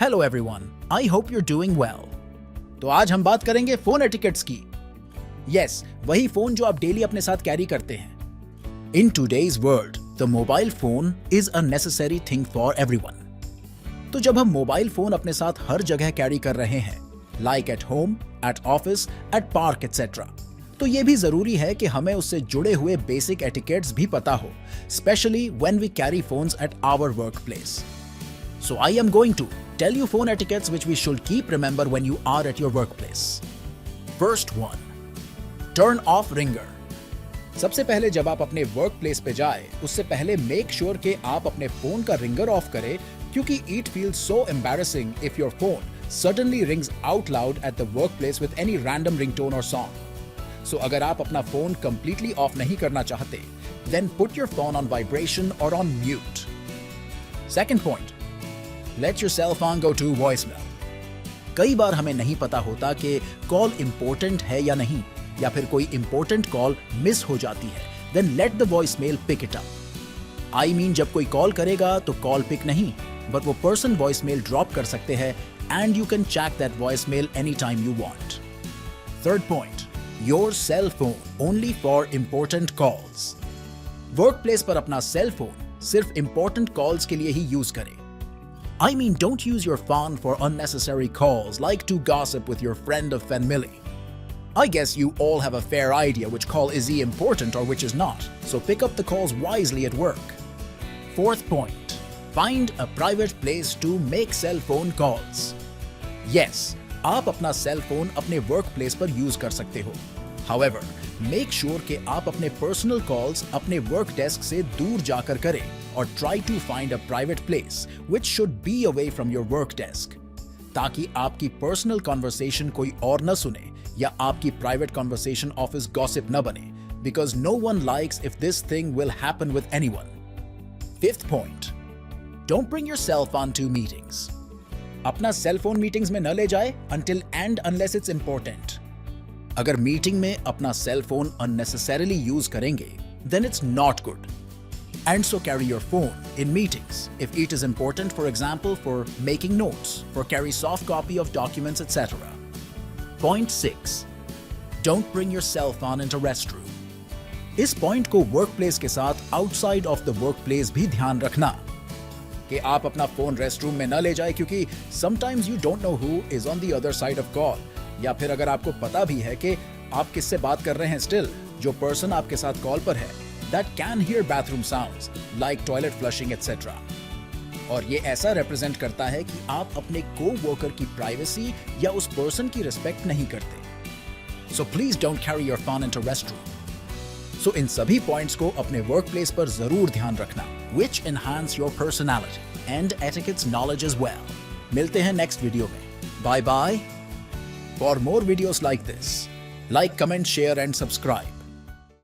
Hello everyone, I hope you're doing well. तो आज हम बात करेंगे फोन एटिकेट्स की। यस, वही फोन जो आप डेली अपने साथ कैरी करते हैं। In today's world the mobile phone is a necessary thing for everyone. तो जब हम मोबाइल फोन अपने साथ हर जगह कैरी कर रहे हैं, like at home, at office, at park etcetera, तो ये भी जरूरी है कि हमें उससे जुड़े हुए बेसिक एटिकेट्स भी पता हो, specially when we carry phones at our work place. So I am going to tell you phone etiquettes which we should keep remember when you are at your workplace. First one, turn off ringer. सबसे पहले जब आप अपने work place पे जाए, उससे पहले make sure कि आप अपने फोन का रिंगर ऑफ करें, क्योंकि it feels so embarrassing if your phone suddenly rings out loud at the workplace with any random ringtone or song. So अगर आप अपना फोन completely off नहीं करना चाहते, then put your phone on vibration or on mute. Second point, Let your cell phone go to voicemail. कई बार हमें नहीं पता होता कि कॉल इंपॉर्टेंट है या नहीं, या फिर कोई इंपॉर्टेंट कॉल मिस हो जाती है, then let the voicemail pick it up. I mean, जब कोई कॉल करेगा तो कॉल पिक नहीं, but वो पर्सन वॉइसमेल ड्रॉप कर सकते हैं and you can check that voicemail anytime you want. Third point, your cell phone only for important calls. Work place पर अपना सेल फोन सिर्फ इंपॉर्टेंट कॉल्स के लिए ही यूज करें। I mean, don't use your phone for unnecessary calls like to gossip with your friend or family. I guess you all have a fair idea which call is important or which is not, so pick up the calls wisely at work. Fourth point, find a private place to make cell phone calls. Yes, आप अपना cell phone अपने work place पर use कर सकते हो। However, make sure कि आप अपने पर्सनल कॉल्स अपने वर्क डेस्क से दूर जाकर करें, और try to find a private place which should be away from your work desk, ताकि आपकी पर्सनल कॉन्वर्सेशन कोई और न सुने या आपकी प्राइवेट कॉन्वर्सेशन ऑफिस गॉसिप न बने, because no one likes if this thing will happen with anyone. Fifth point, don't bring your cell phone to meetings. अपना सेल फोन मीटिंग्स में न ले जाए until and unless it's important. अगर meeting में अपना सेल फोन unnecessarily यूज करेंगे, then it's not good. And so carry your phone in meetings if it is important, for example, for making notes, for carry soft copy of documents, etc. Point 6. Don't bring your cell phone into restroom. इस point को work place के साथ outside of the work place भी ध्यान रखना कि आप अपना फोन रेस्ट रूम में न ले जाए, क्योंकि sometimes you don't know who is on the other side of call, या फिर अगर आपको पता भी है कि आप किससे बात कर रहे हैं, स्टिल जो पर्सन आपके साथ कॉल पर है that can hear bathroom sounds like toilet flushing etc. और ये ऐसा रिप्रेजेंट करता है कि आप अपने को-वर्कर की प्राइवेसी या उस पर्सन की रिस्पेक्ट नहीं करते। So please don't carry your phone into restroom. So इन सभी पॉइंट्स को अपने वर्क प्लेस पर जरूर ध्यान रखना, which enhance your personality and etiquettes knowledge as well. मिलते हैं नेक्स्ट वीडियो में। Bye bye. For more videos like this, like, comment, share and subscribe.